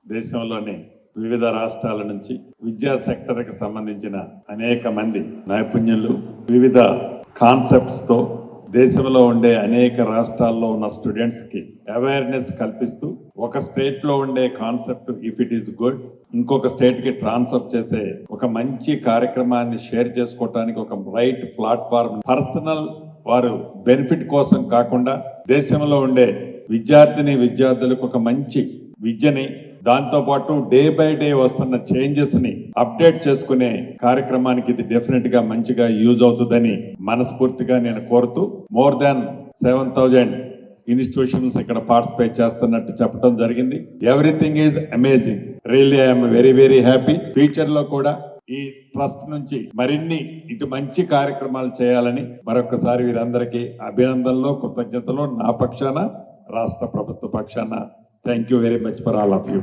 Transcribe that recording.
దేశంలోని వివిధ రాష్ట్రాల నుంచి విద్యా సెక్టర్కి సంబంధించిన అనేక మంది నైపుణ్యులు వివిధ కాన్సెప్ట్స్ తో దేశంలో ఉండే అనేక రాష్ట్రాల్లో ఉన్న స్టూడెంట్స్ కి అవేర్నెస్ కల్పిస్తూ ఒక స్టేట్ లో ఉండే concept if it is good ఇంకొక స్టేట్ కి ట్రాన్స్ఫర్ చేసే ఒక మంచి కార్యక్రమాన్ని షేర్ చేసుకోవడానికి ఒక రైట్ ప్లాట్ఫామ్ పర్సనల్ వారు బెనిఫిట్ కోసం కాకుండా దేశంలో ఉండే విద్యార్థులకు ఒక మంచి విద్యని దాంతో పాటు డే బై డే వస్తున్న చేంజెస్ ని అప్డేట్ చేసుకునే కార్యక్రమానికి ఇది డెఫినెట్ గా మంచిగా యూజ్ అవుతుందని మనస్ఫూర్తిగా నేను కోరుతూ మోర్ దాన్ 7,000 ఇన్స్టిట్యూషన్స్ ఇక్కడ పార్టిసిపేట్ చేస్తున్నట్టు చెప్పడం జరిగింది. Everything is amazing. Really I'm very very happy. Future లో కూడా ఈ ట్రస్ట్ నుంచి మరిన్ని ఇటు మంచి కార్యక్రమాలు చేయాలని మరొకసారి వీరందరికీ అభినందనలు కృతజ్ఞతలు నా పక్షాన రాష్ట్ర ప్రభుత్వ పక్షాన thank you very much for all of you.